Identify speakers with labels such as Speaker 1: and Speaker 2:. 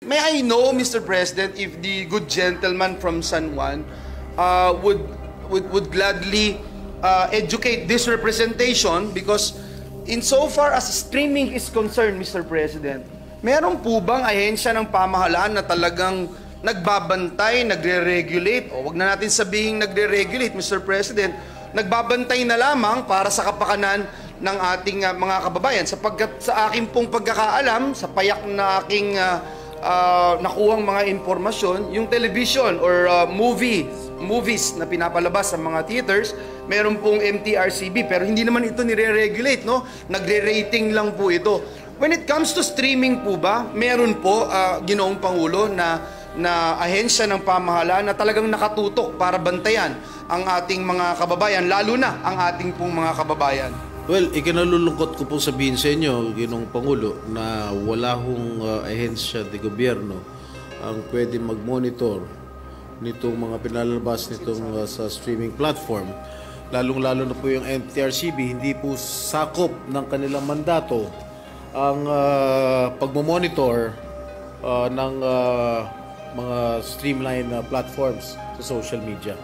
Speaker 1: May I know, Mr. President, if the good gentleman from San Juan would gladly educate this representation, because insofar as streaming is concerned, Mr. President, meron po bang ahensya ng pamahalaan na talagang nagbabantay, nagre-regulate, o wag na natin sabihin nagre-regulate, Mr. President, nagbabantay na lamang para sa kapakanan ng ating mga kababayan, sapagkat sa aking pong pagkakaalam, sa payak na aking nakuhang mga informasyon, yung television or movies na pinapalabas sa mga theaters, meron pong MTRCB, pero hindi naman ito nire-regulate, no? Nagre-rating lang po ito. When it comes to streaming po ba, meron po, Ginoong Pangulo, na ahensya ng pamahalaan na talagang nakatutok para bantayan ang ating mga kababayan, lalo na ang ating pong mga kababayan?
Speaker 2: Well, ikinalulungkot ko po sabihin sa inyo, Ginoong Pangulo, na wala hong ahensya de gobyerno ang pwede mag-monitor nitong mga pinalalabas nitong sa streaming platform. Lalong-lalo na po yung MTRCB, hindi po sakop ng kanilang mandato ang pagmamonitor ng mga streamline platforms sa social media.